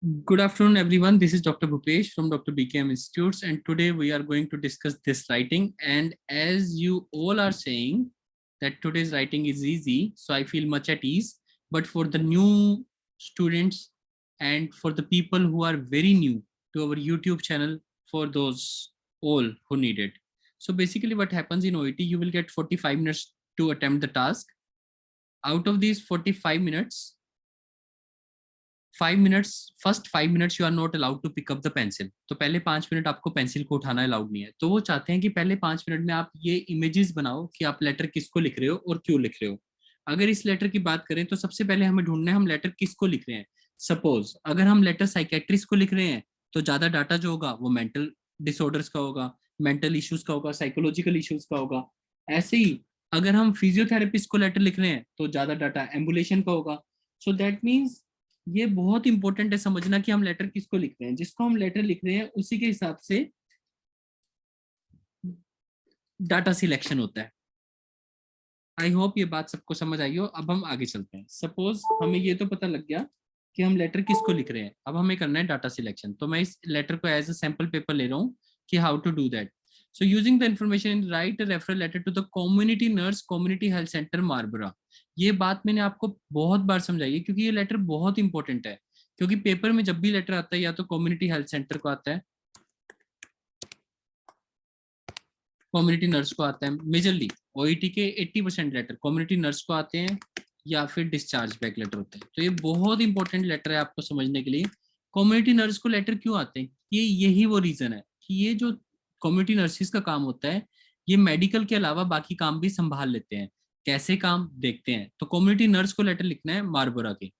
Good afternoon, everyone. This is Dr. Bhupesh from Dr. BKM Institutes, and today we are going to discuss this writing. And as you all are saying that today's writing is easy, so I feel much at ease. But for the new students and for the people who are very new to our YouTube channel, for those all who need it. So basically what happens in OET, you will get 45 minutes to attempt the task. Out of these 45 minutes, 5 minutes, first 5 minutes you are not allowed to pick up the pencil. तो पहले 5 minute आपको pencil को उठाना allowed नहीं है। तो वो चाहते हैं कि पहले 5 मिनट में आप ये इमेजेस बनाओ कि आप लेटर किसको लिख रहे हो और क्यों लिख रहे हो। अगर इस लेटर की बात करें तो सबसे पहले हमें ढूंढना है हम लेटर किसको लिख रहे हैं। सपोज अगर हम लेटर साइकेट्रिस्ट को लिख रहे हैं तो ज्यादा डाटा जो होगा वो मेंटल डिसऑर्डर्स का होगा, मेंटल इश्यूज का होगा, साइकोलॉजिकल इश्यूज का होगा। ऐसे ही अगर हम फिजियोथेरेपिस्ट को लेटर लिख रहे हैं तो ज्यादा डाटा एम्बुलेशन का होगा। सो दैट मीन्स ये बहुत इंपॉर्टेंट है समझना कि हम लेटर किसको लिख रहे हैं। जिसको हम लेटर लिख रहे हैं उसी के हिसाब से डाटा सिलेक्शन होता है। आई होप ये बात सबको समझ आई हो। अब हम आगे चलते हैं। सपोज हमें ये तो पता लग गया कि हम लेटर किसको लिख रहे हैं, अब हमें करना है डाटा सिलेक्शन। तो मैं इस लेटर को एज अ सैंपल पेपर ले रहा हूँ कि how to do that. So using the information, write a referral letter to the community nurse, community health center, मारबरा। ये बात मैंने आपको बहुत बार समझाई है क्योंकि ये लेटर बहुत इंपॉर्टेंट है। क्योंकि पेपर में जब भी लेटर आता है या तो कम्युनिटी हेल्थ सेंटर को आता है, कम्युनिटी नर्स को आता है। मेजरली ओईटी के 80% लेटर कम्युनिटी नर्स को आते हैं या फिर डिस्चार्ज बैक लेटर होते हैं। तो ये बहुत इंपॉर्टेंट लेटर है आपको समझने के लिए। कम्युनिटी नर्स को लेटर क्यों आते हैं, ये यही वो रीजन है कि ये जो कम्युनिटी नर्सिस का काम होता है ये मेडिकल के अलावा बाकी काम भी संभाल लेते हैं। कैसे काम देखते हैं। तो कम्युनिटी नर्स को लेटर लिखना है मारबोरा के।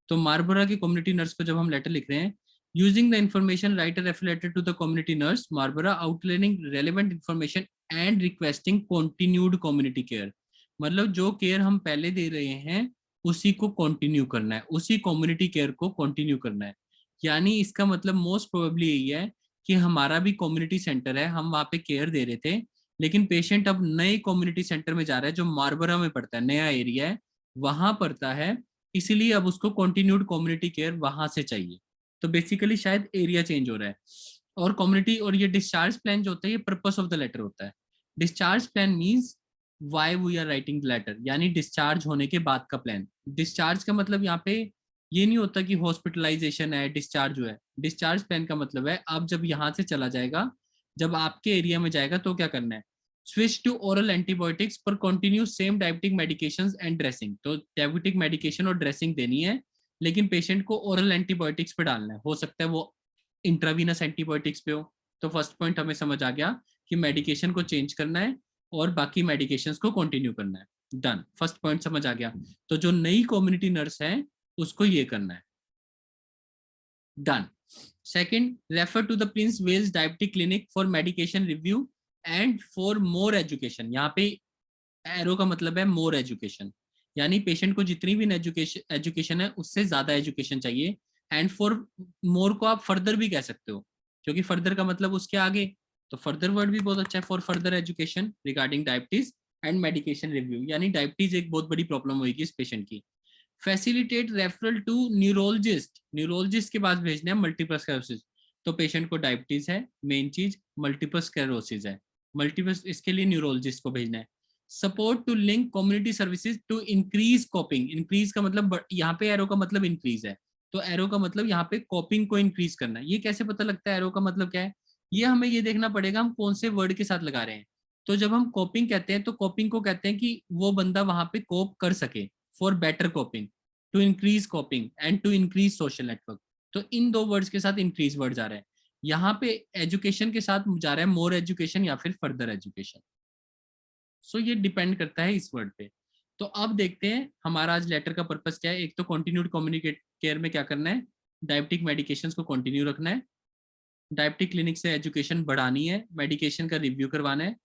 तो मारबोरा के कम्युनिटी नर्स को जब हम लेटर लिख रहे हैं, using the information write a refer letter to the community nurse Marbora outlining relevant information and requesting continued community care. मतलब जो केयर हम पहले दे रहे हैं उसी को कंटिन्यू करना है, उसी कम्युनिटी केयर को कंटिन्यू करना है। यानी इसका मतलब मोस्ट प्रोबेबली यही है कि हमारा भी कम्युनिटी सेंटर है, हम वहां पे केयर दे रहे थे, लेकिन पेशेंट अब नए कम्युनिटी सेंटर में जा रहा है जो मारबरा में पड़ता है, नया एरिया है वहां पड़ता है, इसीलिए अब उसको कंटिन्यूड कम्युनिटी केयर वहां से चाहिए। तो बेसिकली शायद एरिया चेंज हो रहा है। और कम्युनिटी और ये डिस्चार्ज प्लान जो होता है ये पर्पस ऑफ द लेटर होता है। Discharge plan means why we are writing letter, यानी डिस्चार्ज होने के बाद का प्लान। डिस्चार्ज का मतलब यहाँ पे ये नहीं होता कि हॉस्पिटलाइजेशन है डिस्चार्ज हुआ है। डिस्चार्ज प्लान का मतलब है आप जब यहाँ से चला जाएगा, जब आपके एरिया में जाएगा तो क्या करना है, स्विच टू ओरल एंटीबायोटिक्स पर continue same diabetic medications and dressing. तो डायबिटिक मेडिकेशन और ड्रेसिंग देनी है, लेकिन पेशेंट को ओरल एंटीबायोटिक्स पे डालना है। हो सकता है वो इंट्रावीनस एंटीबायोटिक्स पे हो। तो फर्स्ट पॉइंट हमें समझ आ गया कि मेडिकेशन को चेंज करना है और बाकी मेडिकेशंस को कंटिन्यू करना है। डन, फर्स्ट पॉइंट समझ आ गया। तो जो नई कम्युनिटी नर्स है उसको ये करना है। Done. Second, refer to the Prince Wales diabetic clinic for medication review and for more education. यहाँ पे एरो का मतलब है मोर एजुकेशन, यानी पेशेंट को जितनी भी एजुकेशन है उससे ज्यादा एजुकेशन चाहिए। एंड फॉर मोर को आप फर्दर भी कह सकते हो, क्योंकि फर्दर का मतलब उसके आगे। तो फर्दर वर्ड भी बहुत अच्छा है, for further education regarding diabetes and medication review, यानी डायबिटीज एक बहुत बड़ी प्रॉब्लम होगी इस पेशेंट की। Facilitate referral to neurologist, neurologist के पास भेजना है मल्टीपल स्क्लेरोसिस। तो पेशेंट को डायबिटीज है मेन चीज, मल्टीपल स्क्लेरोसिस है, मल्टीपल इसके लिए न्यूरोलॉजिस्ट को भेजना है। Support to link community services to increase coping. Increase का मतलब यहाँ पे एरो का मतलब इंक्रीज है, तो एरो का मतलब यहाँ पे कॉपिंग को इंक्रीज करना है। ये कैसे पता लगता है एरो का मतलब क्या है, ये हमें ये देखना पड़ेगा हम कौन से वर्ड के साथ लगा रहे हैं। तो जब हम कॉपिंग कहते हैं तो कॉपिंग को कहते हैं कि वो बंदा वहां पे कोप कर सके, for better coping, to increase coping and to increase social network. तो इन दो वर्ड्स के साथ इंक्रीज वर्ड जा रहा है। यहाँ पे एजुकेशन के साथ जा रहा है मोर एजुकेशन या फिर फर्दर एजुकेशन। सो ये डिपेंड करता है इस वर्ड पे। तो अब देखते हैं हमारा आज लेटर का पर्पस क्या है। एक तो कंटिन्यूड कम्युनिकेट केयर में क्या करना है, डायबिटिक मेडिकेशंस को कंटिन्यू रखना है, डायबिटिक क्लिनिक से एजुकेशन बढ़ानी है, मेडिकेशन का रिव्यू करवाना है,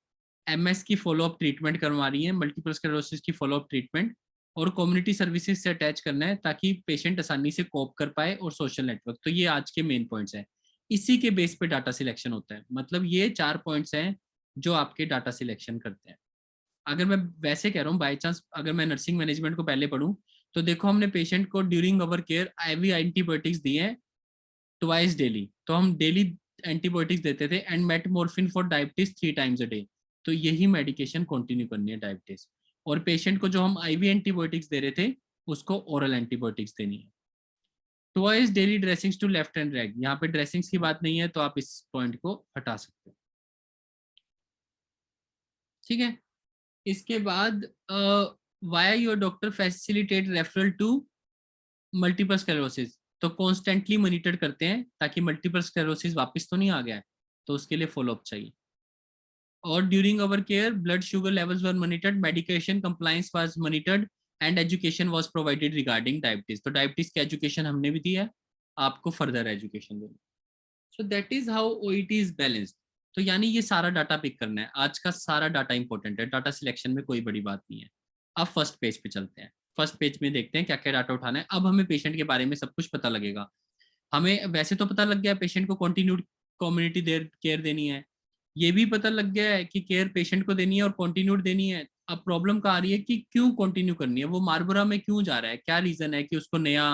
एमएस की फॉलोअप ट्रीटमेंट करवानी है, मल्टीपल स्क्लेरोसिस की फॉलोअप ट्रीटमेंट, और कम्युनिटी सर्विसेज से अटैच करना है ताकि पेशेंट आसानी से कोप कर पाए, और सोशल नेटवर्क। तो ये आज के मेन पॉइंट्स हैं, इसी के बेस पे डाटा सिलेक्शन होता है। मतलब ये 4 पॉइंट्स हैं जो आपके डाटा सिलेक्शन करते हैं। अगर मैं वैसे कह रहा हूँ बाई चांस अगर मैं नर्सिंग मैनेजमेंट को पहले पढ़ूं, तो देखो हमने पेशेंट को ड्यूरिंग अवर केयर आईवी एंटीबायोटिक्स दिए हैं ट्वाइस डेली, तो हम डेली एंटीबायोटिक्स देते थे, and metformin for diabetes 3 times a day. तो यही मेडिकेशन कंटिन्यू करनी है डायबिटीज। और पेशेंट को जो हम आईवी एंटीबायोटिक्स दे रहे थे उसको ओरल एंटीबायोटिक्स देनी है। Twice daily dressings to left hand leg, यहाँ पे ड्रेसिंग्स की बात नहीं है तो आप इस पॉइंट को हटा सकते हो, ठीक है। इसके बाद via your doctor facilitate referral to multiple sclerosis, तो कॉन्स्टेंटली मॉनिटर करते हैं ताकि मल्टीपल स्क्लेरोसिस वापस तो नहीं आ गया है, तो उसके लिए फॉलोअप चाहिए। और during our care blood sugar levels were monitored, medication compliance was monitored, and education was provided regarding diabetes. तो डायबिटीज की एजुकेशन हमने भी दी है, आपको फर्दर एजुकेशन देनी। सो that is how OET is balanced. तो यानी ये सारा डाटा पिक करना है, आज का सारा डाटा इंपॉर्टेंट है, डाटा सिलेक्शन में कोई बड़ी बात नहीं है। अब फर्स्ट पेज पे चलते हैं, फर्स्ट पेज में देखते हैं क्या क्या डाटा उठाना है। अब हमें पेशेंट के बारे में सब कुछ पता लगेगा। हमें वैसे तो पता लग गया पेशेंट को कॉन्टिन्यूड कम्युनिटी केयर देनी है, ये भी पता लग गया है कि केयर पेशेंट को देनी है और कॉन्टिन्यूड देनी है। अब प्रॉब्लम कहाँ आ रही है कि क्यों कंटिन्यू करनी है, वो मार्बोरा में क्यों जा रहा है, क्या रीजन है कि उसको नया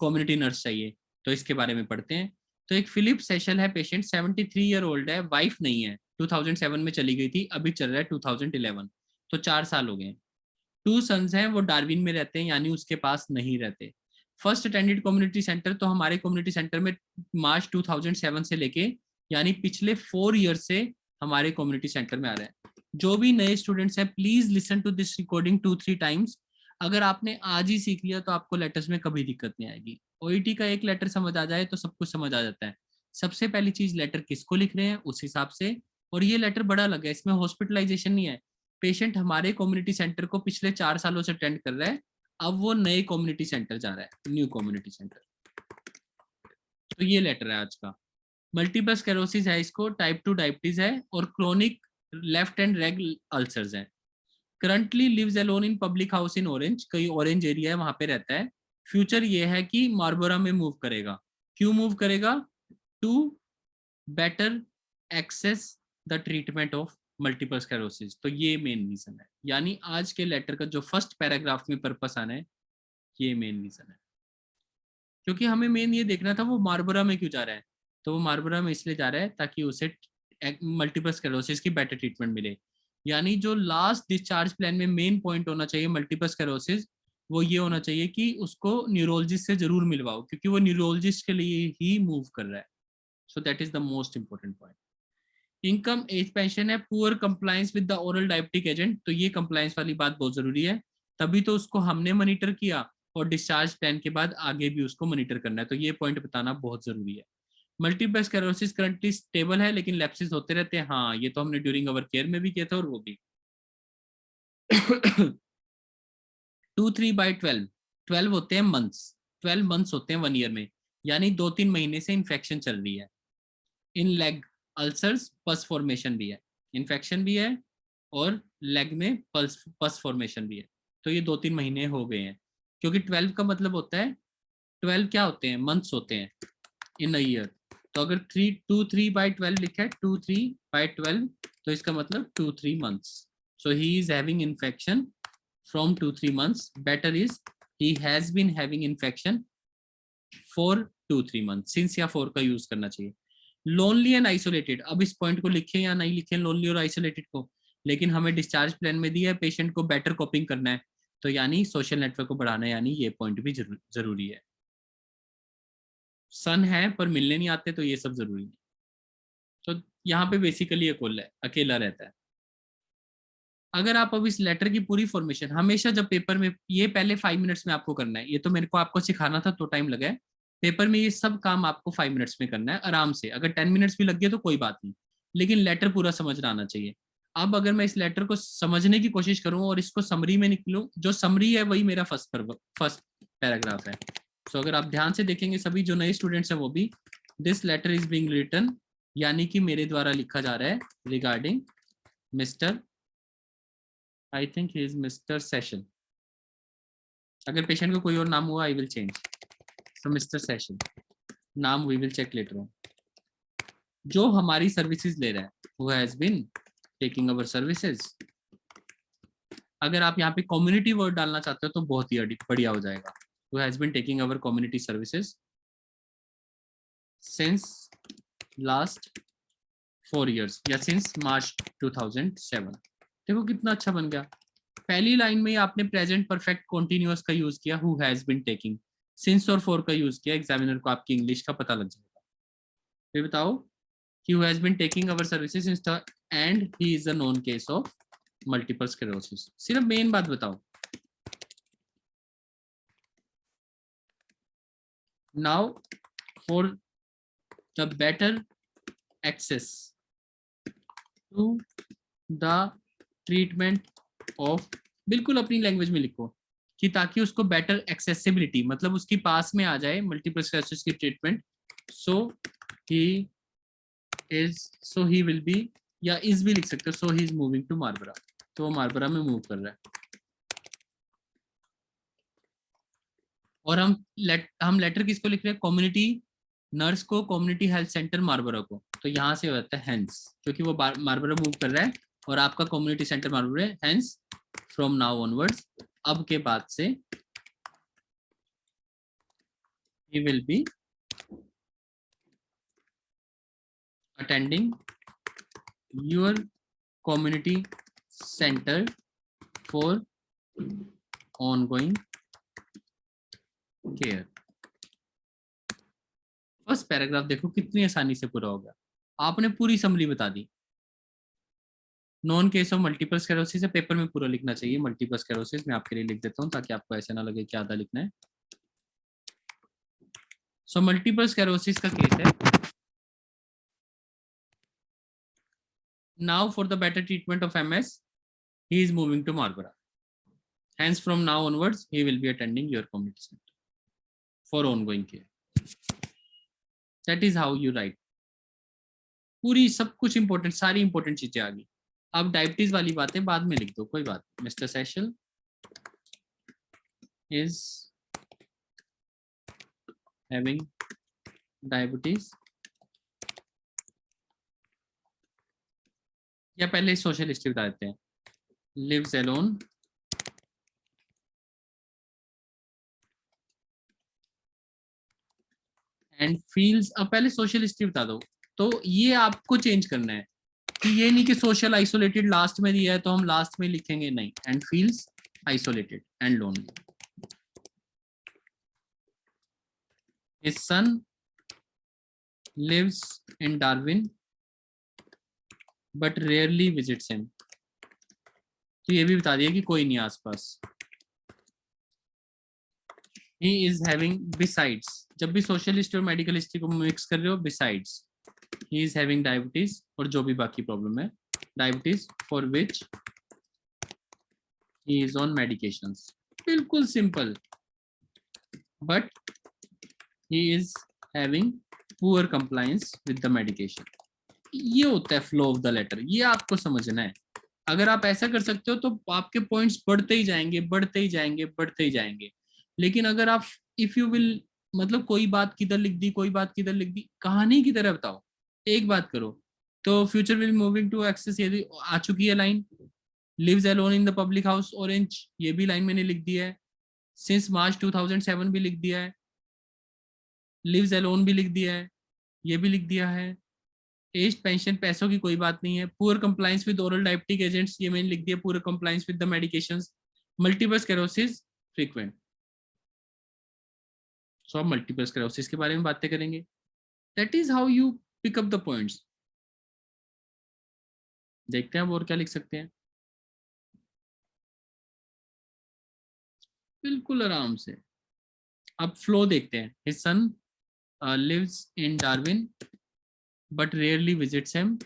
कम्युनिटी नर्स चाहिए, तो इसके बारे में पढ़ते हैं। तो एक फिलिप सेशल है पेशेंट, 73 ईयर ओल्ड है, वाइफ नहीं है, 2007 में चली गई थी, अभी चल रहा है 2011, तो 4 साल हो गए। 2 सन्स हैं, वो डार्विन में रहते हैं, यानी उसके पास नहीं रहते। फर्स्ट अटेंडेड कम्युनिटी सेंटर, तो हमारे कम्युनिटी सेंटर में मार्च 2007 से लेके यानी पिछले 4 ईयर से हमारे कम्युनिटी सेंटर में आ रहे हैं। जो भी नए स्टूडेंट्स हैं please listen to this recording 2-3 times. अगर आपने आज ही सीख लिया तो आपको लेटर्स में कभी दिक्कत नहीं आएगी। ओईटी का एक लेटर समझ आ जाए तो सब कुछ समझ आ जाता है। सबसे पहली चीज लेटर किसको लिख रहे हैं उस हिसाब से, और ये लेटर बड़ा लगा है, इसमें हॉस्पिटलाइजेशन नहीं है। पेशेंट हमारे कम्युनिटी सेंटर को पिछले 4 सालों से अटेंड कर रहा है, अब वो नए कम्युनिटी सेंटर जा रहा है, न्यू कम्युनिटी सेंटर। तो ये लेटर है आज का। मल्टीपल स्क्लेरोसिस है इसको, टाइप 2 डायबिटीज है, और chronic left hand leg ulcers है। Currently lives alone in public house in Orange, कई ऑरेंज एरिया है वहां पे रहता है। फ्यूचर ये है कि मार्बोरा में मूव करेगा। क्यों मूव करेगा? To better access the treatment of multiple sclerosis, तो ये मेन रीजन है। यानी आज के लेटर का जो फर्स्ट पैराग्राफ में पर्पस आना है, ये मेन रीजन है। क्योंकि हमें मेन ये देखना था वो मार्बोरा में क्यों जा रहा है, तो वो मार्बोरा में इसलिए जा रहा है ताकि उसे मल्टीपल स्क्लेरोसिस की बेटर ट्रीटमेंट मिले। यानी जो लास्ट डिस्चार्ज प्लान में मेन पॉइंट होना चाहिए मल्टीपल स्क्लेरोसिस, वो ये होना चाहिए कि उसको न्यूरोलॉजिस्ट से जरूर मिलवाओ, क्योंकि वो न्यूरोलॉजिस्ट के लिए ही मूव कर रहा है। So that is the most important point. Income age pension है, poor compliance with the oral diabetic agent, तो ये कंप्लायंस वाली बात बहुत जरूरी है, तभी तो उसको हमने मॉनिटर किया, और डिस्चार्ज प्लान के बाद आगे भी उसको मॉनिटर करना है, तो ये पॉइंट बताना बहुत जरूरी है। मल्टीपल स्क्लेरोसिस करंटली स्टेबल है लेकिन लैप्सेस होते रहते हैं, हाँ ये तो हमने ड्यूरिंग अवर केयर में भी किया था, और वो भी 2-3/12, 12 होते हैं मंथ्स, 12 मंथ्स होते हैं 1 ईयर में, यानी 2-3 महीने से इन्फेक्शन चल रही है। इन लेग अल्सर्स पस फॉर्मेशन भी है, इन्फेक्शन भी है, और लेग में पस फॉर्मेशन भी है। तो ये 2-3 महीने हो गए हैं, क्योंकि 12 का मतलब होता है, 12 क्या होते हैं? मंथ्स होते हैं इन अ ईयर। तो अगर 2-3/12 लिखा है, 2-3/12, तो इसका मतलब 2-3 months. So he is having infection from 2-3 months. Better is he has been having infection for 2-3 months, since या for का यूज करना चाहिए। लोनली एंड आइसोलेटेड, अब इस पॉइंट को लिखे या नहीं लिखे लोनली और आइसोलेटेड को, लेकिन हमें डिस्चार्ज प्लान में दिया है पेशेंट को बेटर कोपिंग करना है, तो यानी सोशल नेटवर्क को बढ़ाना है, यानी ये पॉइंट भी जरूरी है। सन है पर मिलने नहीं आते, तो ये सब जरूरी है। तो यहाँ पे बेसिकली ये है, अकेला रहता है। अगर आप अब इस लेटर की पूरी फॉर्मेशन हमेशा जब पेपर में, ये पहले 5 मिनट्स में आपको करना है, ये तो मेरे को आपको सिखाना था तो टाइम लगा है, पेपर में ये सब काम आपको 5 मिनट्स में करना है आराम से। अगर 10 मिनट्स भी लग गए तो कोई बात नहीं, लेकिन लेटर पूरा समझ आना चाहिए। अब अगर मैं इस लेटर को समझने की कोशिश करूं और इसको समरी में निकलूं, जो समरी है वही मेरा फर्स्ट पैराग्राफ है। तो अगर आप ध्यान से देखेंगे, सभी जो नए स्टूडेंट्स हैं वो भी, this letter is being written, यानी कि मेरे द्वारा लिखा जा रहा है, regarding mister, I think he is mister Session. अगर पेशेंट को कोई और नाम हुआ I will change, so mister Session नाम we will check letter on. जो हमारी सर्विसेज ले रहा है, who has been taking our services. अगर आप यहाँ पे कम्युनिटी वर्ड डालना चाहते हो तो बहुत ही बढ़िया हो जाएगा, who has been taking our community services. since last 4 years या since March 2007। देखो कितना अच्छा बन गया। पहली लाइन में ही आपने प्रेजेंट परफेक्ट कॉन्टिन्यूअस का यूज किया, who has been taking, since और फॉर का यूज किया, एग्जामिनर को आपकी इंग्लिश का पता लग जाएगा। फिर बताओ कि who has been taking our services since the and he is a known case of multiple sclerosis। सिर्फ मेन बात बताओ। now for the better access to the treatment of, बिल्कुल अपनी लैंग्वेज में लिखो कि ताकि उसको बेटर एक्सेसिबिलिटी, मतलब उसकी पास में आ जाए मल्टीपल स्क्लेरोसिस की treatment. So he will be, या इज भी लिख सकते हो, सो ही इज मूविंग टू मार्बरा, तो वो मार्बरा में मूव कर रहा है। और हम लेटर किसको लिख रहे हैं, कम्युनिटी नर्स को, कम्युनिटी हेल्थ सेंटर मार्बरा को। तो यहाँ से होता है हेंस, क्योंकि वो मार्बरा मूव कर रहा है और आपका कम्युनिटी सेंटर मार्बरा है, हेंस फ्रॉम नाउ ऑनवर्ड्स, अब के बाद से he will be attending your community center for ongoing care। First paragraph देखो कितनी आसानी से पूरा हो गया, आपने पूरी समरी बता दी। Known case of multiple sclerosis है, पेपर में पूरा लिखना चाहिए मल्टीपल स्क्लेरोसिस, मैं आपके लिए लिख देता हूं ताकि आपको ऐसे ना लगे कि आधा लिखना है। सो मल्टीपल स्क्लेरोसिस का केस है। Now for the better treatment of MS he is moving to Marlborough, hence from now onwards he will be attending your community center for ongoing care। that is how you write। पूरी सब कुछ important, सारी important चीजें आ गई। अब diabetes वाली बातें बाद में लिख दो, कोई बात। मिस्टर सेशल is having diabetes, या पहले सोशल हिस्ट्री बता देते हैं। lives alone and feels, अब पहले सोशल हिस्ट्री बता दो। तो ये आपको चेंज करना है कि ये नहीं कि सोशल आइसोलेटेड लास्ट में दिया है तो हम लास्ट में लिखेंगे, नहीं। And feels isolated and lonely. His son lives in Darwin but rarely visits him। तो ये भी बता दिया कि कोई नहीं आसपास। He is having besides, जब भी सोशल हिस्ट्री और मेडिकल हिस्ट्री को मिक्स कर रहे हो, besides he is having diabetes, और जो भी बाकी प्रॉब्लम है, diabetes for which he is on medications। बिल्कुल simple. but he is having poor compliance with the medication। ये होता है फ्लो ऑफ द लेटर, ये आपको समझना है। अगर आप ऐसा कर सकते हो तो आपके पॉइंट्स बढ़ते ही जाएंगे, बढ़ते ही जाएंगे, बढ़ते ही जाएंगे। लेकिन अगर आप इफ यू विल, मतलब कोई बात किधर लिख दी, कोई बात किधर लिख दी, कहानी की तरह बताओ, एक बात करो। तो future will moving to access, ये आ चुकी है line. Lives alone in the public house Orange, ये भी लाइन मैंने लिख दिया है। सिंस मार्च 2007 भी लिख दिया है। लिव्स अलोन भी लिख दिया है, ये भी लिख दिया है। एज पेंशन पैसों की कोई बात नहीं है। Poor compliance with oral diabetic agents, ये मैंने लिख दिया। Poor compliance with the medications. Multiple sclerosis frequent. So अब मल्टीपल स्क्लेरोसिस के बारे में बातें करेंगे। That is how you pick up the points. देखते हैं अब और क्या लिख सकते हैं, बिल्कुल आराम से। अब फ्लो देखते हैं। His son lives in Darwin but rarely visits him.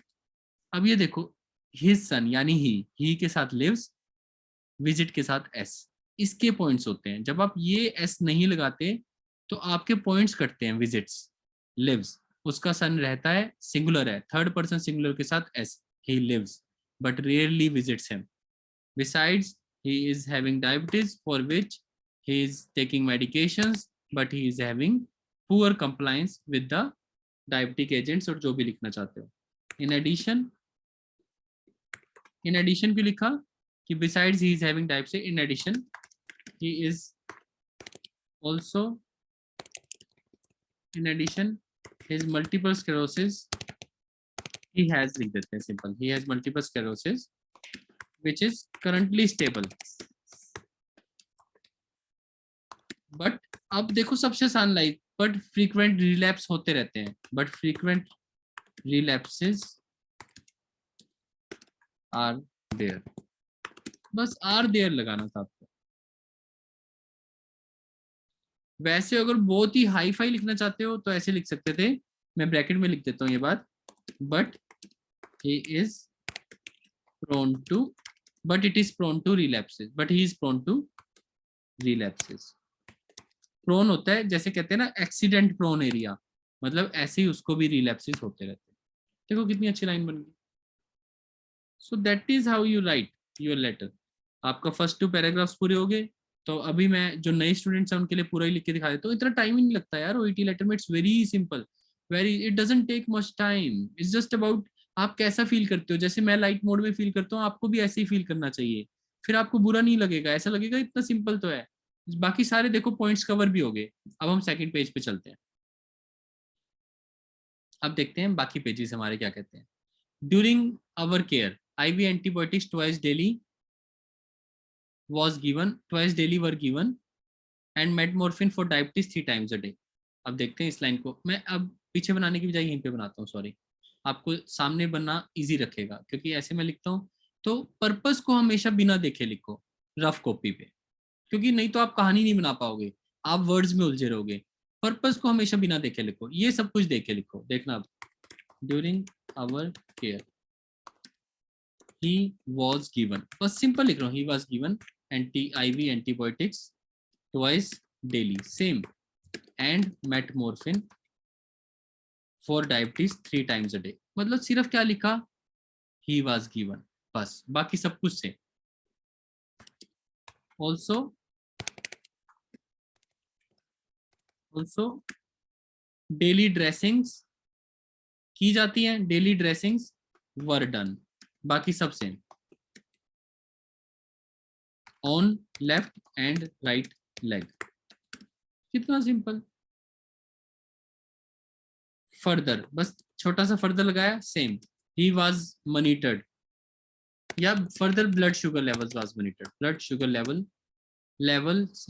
अब ये देखो, हिज सन यानी ही के साथ लिव्स, विजिट के साथ एस, इसके पॉइंट्स होते हैं। जब आप ये एस नहीं लगाते तो आपके पॉइंट्स कटते हैं। विजिट्स, लिव्स, उसका सन रहता है, सिंगुलर है, थर्ड पर्सन सिंगुलर के साथ S, he lives but rarely visits him. Besides he is having diabetes for which he is taking medications but he is having poor compliance with the diabetic agents, और जो भी लिखना चाहते हो। in addition क्यों लिखा कि besides he is having diabetes, in addition he is also, in addition his multiple sclerosis, he has, लिख देते हैं simple, he has multiple sclerosis which is currently stable, but अब देखो सबसे आसान लाइक, बट फ्रीक्वेंट रिलैप्स होते रहते हैं, but frequent relapses are there, बस आर देयर लगाना था आपको। वैसे अगर बहुत ही हाई फाई लिखना चाहते हो तो ऐसे लिख सकते थे, मैं ब्रैकेट में लिख देता हूँ ये बात, but he is prone to, but it is prone to relapses, but he is prone to relapses। Prone होता है जैसे कहते हैं ना एक्सीडेंट प्रोन एरिया, मतलब ऐसे ही उसको भी रिलैप्सेस होते रहते हैं। देखो कितनी अच्छी लाइन बन गई। So that is how you write your letter. आपका फर्स्ट 2 पैराग्राफ्स पूरे हो गए, तो अभी मैं जो नए स्टूडेंट्स हैं उनके लिए पूरा ही लिख के दिखा देता हूँ। इतना टाइम ही नहीं लगता यार ओईटी लेटर में, it's very simple, very, it doesn't take much time, it's just about आप कैसा फील करते हो। जैसे मैं लाइट मोड में फील करता हूँ, आपको भी ऐसे ही फील करना चाहिए, फिर आपको बुरा नहीं लगेगा, ऐसा लगेगा इतना सिंपल तो है। बाकी सारे देखो पॉइंट्स कवर भी हो गए। अब हम सेकंड पेज पे चलते हैं। अब देखते हैं बाकी पेजेस हमारे क्या कहते हैं। During our care IV antibiotics twice daily was given, twice daily were given and metmorphin for diabetes 3 times a day। अब देखते हैं इस लाइन को, मैं अब पीछे बनाने की बजाय यहीं पे बनाता हूँ, सॉरी, आपको सामने बनना इजी रखेगा, क्योंकि ऐसे मैं लिखता हूँ तो पर्पस को हमेशा बिना देखे लिखो रफ कॉपी पे, क्योंकि नहीं तो आप कहानी नहीं बना पाओगे, आप वर्ड्स में उलझे रहोगे। पर्पस को हमेशा बिना देखे लिखो, ये सब कुछ देखे लिखो। देखना अब, during our care he was given, बस सिंपल लिख रहा हूँ, he was given IV antibiotics twice daily same and metmorphin for diabetes 3 times a day। मतलब सिर्फ क्या लिखा, he was given, बस बाकी सब कुछ से। also डेली ड्रेसिंग्स की जाती हैं, डेली ड्रेसिंग्स वर डन, बाकी सब same, on left and right leg. कितना सिंपल। फर्दर, बस छोटा सा फर्दर लगाया, सेम, ही वाज मॉनिटर्ड, या further blood sugar levels was monitored, blood sugar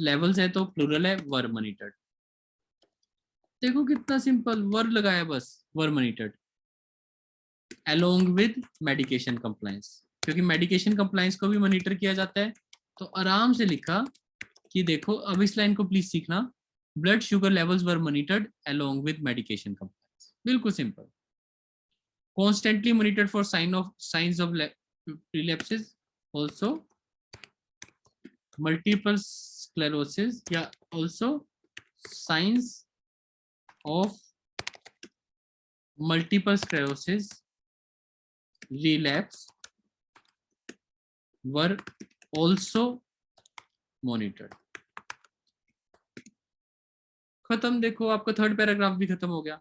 levels है तो प्लूरल है, वर मॉनिटर्ड। देखो कितना सिंपल, वर लगाया बस, were monitored along with medication compliance, क्योंकि मेडिकेशन कंप्लायंस को भी मॉनिटर किया जाता है। तो आराम से लिखा कि देखो, अब इस लाइन को प्लीज सीखना, blood sugar levels were monitored along with medication compliance, बिल्कुल simple. Constantly monitored for signs of relapses, also multiple sclerosis, yeah, also signs of multiple sclerosis relapse were also monitored। खत्म, देखो आपका third paragraph भी खत्म हो गया।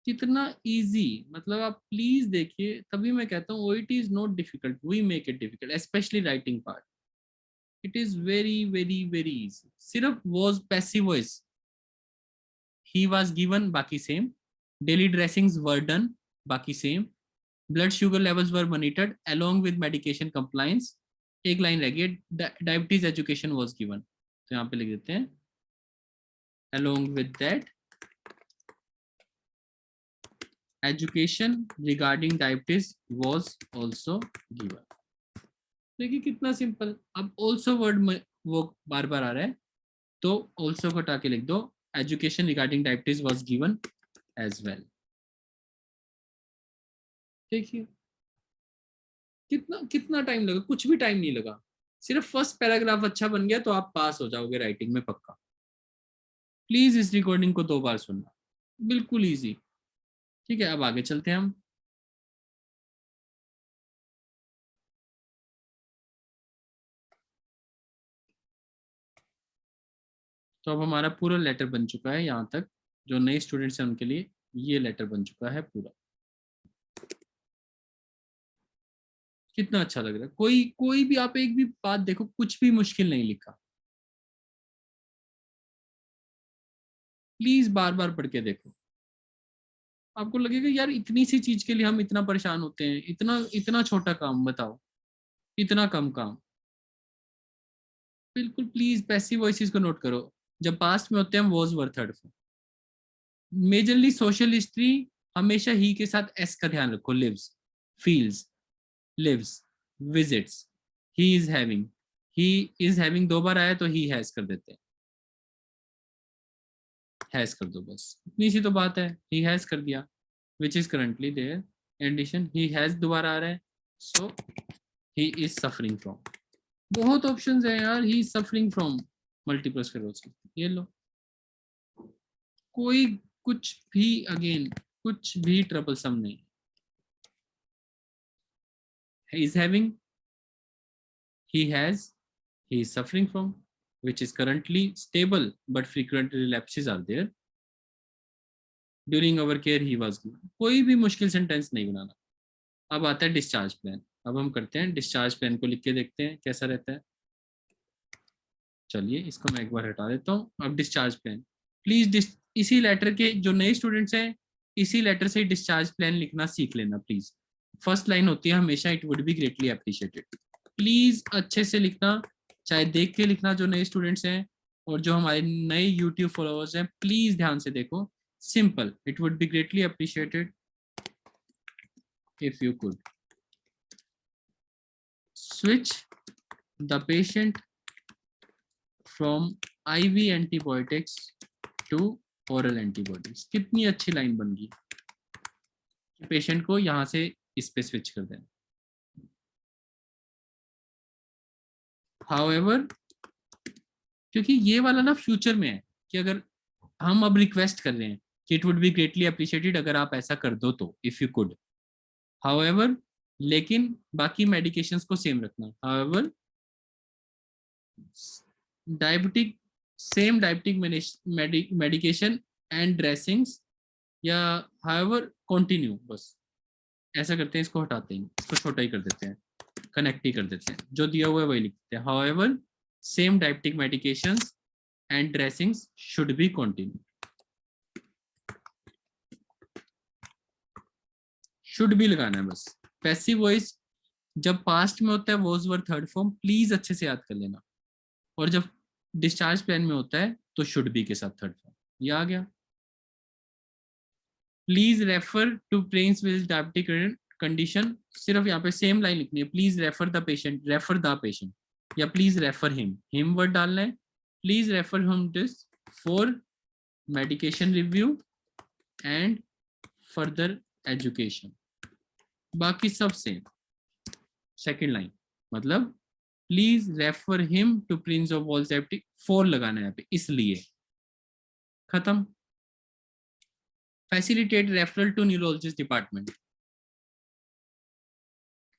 कितना easy, मतलब आप प्लीज देखिए, तभी मैं कहता हूँ OET is not difficult, we make it difficult, especially writing part. It is very very very easy. सिर्फ was passive voice, he was given, बाकी same, daily dressings were done, बाकी same, blood sugar levels were monitored along with medication compliance. एक line रह गई, diabetes education was given, तो यहाँ पे लिख देते हैं along with that education regarding diabetes was also given. देखिए कितना सिंपल। अब ऑल्सो वर्ड वो बार बार आ रहा है, तो ऑल्सो को हटा के लिख दो education regarding diabetes was given as well. देखिए कितना कितना टाइम लगा, कुछ भी टाइम नहीं लगा, सिर्फ फर्स्ट पैराग्राफ अच्छा बन गया तो आप पास हो जाओगे राइटिंग में पक्का। प्लीज इस रिकॉर्डिंग को 2 बार सुनना, बिल्कुल इजी। ठीक है, अब आगे चलते हैं हम। तो अब हमारा पूरा लेटर बन चुका है, यहाँ तक जो नए स्टूडेंट्स हैं उनके लिए ये लेटर बन चुका है पूरा। कितना अच्छा लग रहा है। कोई कोई भी आप एक भी बात देखो, कुछ भी मुश्किल नहीं लिखा। प्लीज बार बार पढ़ के देखो। आपको लगेगा यार इतनी सी चीज के लिए हम इतना परेशान होते हैं, इतना इतना छोटा काम बताओ, इतना कम काम। बिल्कुल प्लीज पैसिव वॉइसेस को नोट करो। जब पास्ट में होते हैं was were third form. Majorly social history हमेशा ही के साथ एस का ध्यान रखो। Lives, feels, lives, visits, he is having. He is having दो बार आया तो ही हैज कर देते हैं, हैज कर दो बस, इतनी सी तो बात है। ही हैज कर दिया, which is currently there. Addition he has दोबारा आ रहा है, so he is suffering from. बहुत ऑप्शंस है यार, he is suffering from multiple sclerosis, ये लो। कोई कुछ भी अगेन कुछ भी ट्रबल सम नहीं। is having, he has, he is suffering from, which is currently stable but frequent relapses are there, during our care he was given। कोई भी मुश्किल सेंटेंस नहीं बनाना। अब आता है डिस्चार्ज प्लान। अब हम करते हैं डिस्चार्ज प्लान को, लिख के देखते हैं कैसा रहता है। चलिए इसको मैं एक बार हटा देता हूँ। अब डिस्चार्ज प्लान प्लीज, इसी लेटर के जो नए स्टूडेंट्स हैं इसी लेटर से डिस्चार्ज प्लान लिखना सीख लेना प्लीज। फर्स्ट लाइन होती है हमेशा it would be greatly appreciated. Please अच्छे से लिखना, चाहे देख के लिखना जो नए स्टूडेंट्स हैं, और जो हमारे नए यूट्यूब फॉलोअर्स हैं प्लीज ध्यान से देखो। Simple, it would be greatly appreciated if you could switch the patient from IV antibiotics to oral antibiotics। कितनी अच्छी लाइन बन गई कि पेशेंट को यहां से इस पे स्विच कर देना। However, क्योंकि ये वाला ना फ्यूचर में है कि अगर हम अब रिक्वेस्ट कर रहे हैं कि it would be greatly appreciated अगर आप ऐसा कर दो तो, इफ यू कुड। हाउएवर, लेकिन बाकी मेडिकेशंस को सेम रखना। However, diabetic, same diabetic medication and dressings, या हाउएवर कंटिन्यू, बस ऐसा करते हैं। इसको हटाते हैं, इसको छोटा ही कर देते हैं, कनेक्ट ही कर देते हैं, जो दिया हुआ है वही लिखते हैं। However same diabetic medications and dressings should be continue. Should भी लगाना है बस। पैसिव वॉइस जब पास्ट में होता है was were third form, please अच्छे से याद कर लेना। और जब डिस्चार्ज प्लान में होता है तो शुड बी के साथ थर्ड फॉर्म। ये आ गया। Please refer to patients with diabetic condition, सिर्फ यहाँ पे सेम लाइन लिखनी है। Please refer the patient, refer the patient, या प्लीज रेफर हिम वर्ड डालना है। Please refer him this for medication review and further education. बाकी सब सेम। सेकेंड लाइन मतलब please refer him to Prince of Wales diabetic, for लगाना है यहाँ पे, इसलिए। खत्म। Facilitate referral to neurologist department.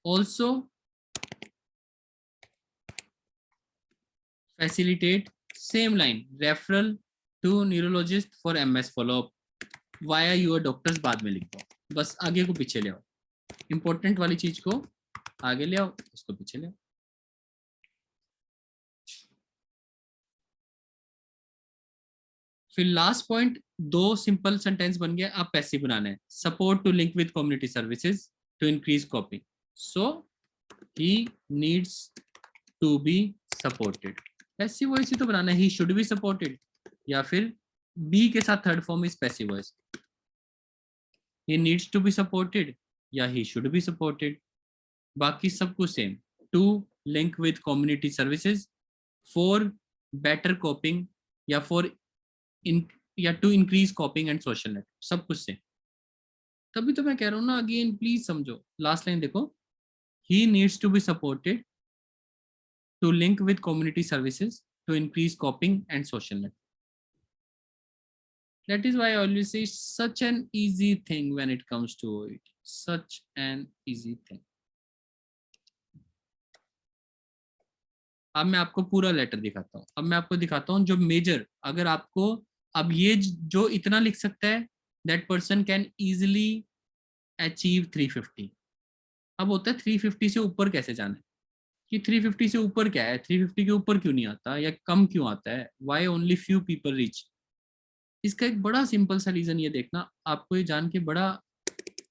Also facilitate, same line, referral to neurologist for MS follow up via your doctors, बाद में लिख दो। बस आगे को पीछे ले आओ, इंपॉर्टेंट वाली चीज को आगे ले आओ, उसको पीछे ले आओ। फिर लास्ट पॉइंट, दो सिंपल सेंटेंस बन गया। आप पैसिव बनाना है। Support to link with community services to increase coping, so he needs to be supported. Passive voice ही तो बनाना है, ही शुड बी सपोर्टेड, या फिर बी के साथ third form is passive voice. He needs to be supported या ही शुड बी सपोर्टेड, बाकी सब कुछ same. To link with community services, for better coping, या फॉर या to increase coping and social net, सब कुछ सेम। तभी तो मैं कह रहा हूँ ना, अगेन प्लीज समझो। लास्ट लाइन देखो, he needs to be supported to link with community services to increase coping and social net. That is why I always say such an easy thing when it comes to it. Such an easy thing. अब मैं आपको पूरा letter दिखाता हूँ। अब मैं आपको दिखाता हूँ जो मेजर, अगर आपको अब ये जो इतना लिख सकता है, that person can easily achieve 350। अब होता है 350 से ऊपर कैसे जाना है, कि 350 से ऊपर क्या है, 350 के ऊपर क्यों नहीं आता, या कम क्यों आता है, why only few people reach। इसका एक बड़ा सिंपल सा रीजन ये देखना, आपको ये जान के बड़ा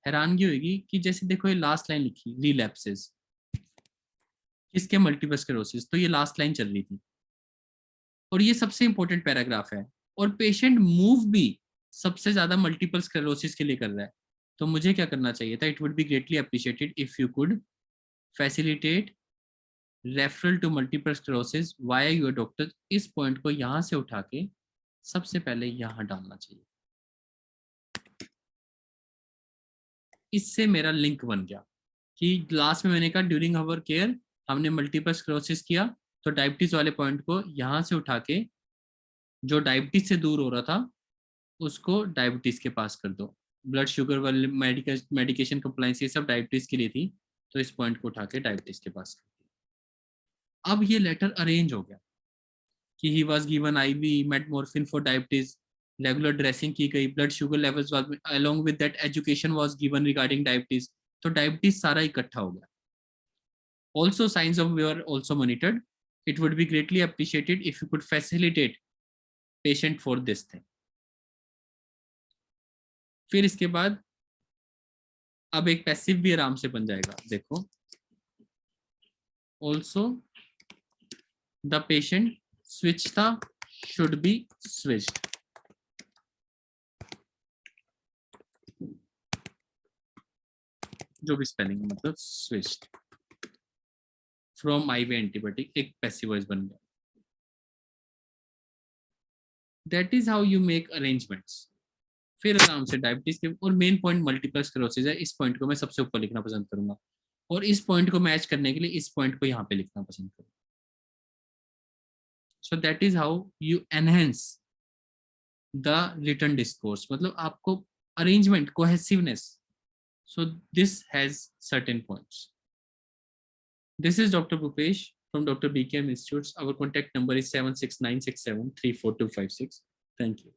हैरानगी होगी कि जैसे देखो ये लास्ट लाइन लिखी रिलैप्सेस, किसके? मल्टीपल स्क्लेरोसिस, तो ये लास्ट लाइन चल रही थी और ये सबसे इंपॉर्टेंट पैराग्राफ है, और पेशेंट मूव भी सबसे ज्यादा मल्टीपल स्क्लेरोसिस के लिए कर रहा है। तो मुझे क्या करना चाहिए था? It would be greatly appreciated if you could facilitate referral to multiple sclerosis via your doctor. इस पॉइंट को यहां से उठा के सबसे पहले यहां डालना चाहिए। इससे मेरा लिंक बन गया कि लास्ट में मैंने कहा ड्यूरिंग आवर केयर हमने मल्टीपल स्क्लेरोसिस किया, तो डायबिटीज वाले पॉइंट को यहां से उठा के जो डायबिटीज से दूर हो रहा था उसको डायबिटीज के पास कर दो। ब्लड शुगर वाले मेडिकेशन कंप्लायंस ये सब डायबिटीज के लिए थी, तो इस पॉइंट को उठा के डायबिटीज के पास कर दिया। अब ये लेटर अरेंज हो गया कि he was given IV metformin for diabetes, regular dressing की गई, blood sugar levels was along with that education was given regarding diabetes, तो डायबिटीज सारा इकट्ठा हो गया। Also signs of were also monitored. It would be greatly appreciated if you could facilitate patient for this thing. फिर इसके बाद अब एक पैसिव भी आराम से बन जाएगा। देखो, also the patient switch था should be switched. जो भी स्पेलिंग मतलब switched from IV antibiotic, एक पैसिव वॉइस बन गया। That is how you make arrangements. फिर आराम से डायबिटीज के, और मेन पॉइंट मल्टीपल स्क्लेरोसिस है, इस पॉइंट को मैं सबसे ऊपर लिखना पसंद करूंगा, और इस पॉइंट को मैच करने के लिए इस पॉइंट को यहाँ पे लिखना पसंद करूंगा। So that is how you enhance the written discourse, मतलब आपको arrangement, cohesiveness. So this has certain points. This is doctor Bhupesh from Dr. BKM Institutes. Our contact number is 76967342256. Thank you.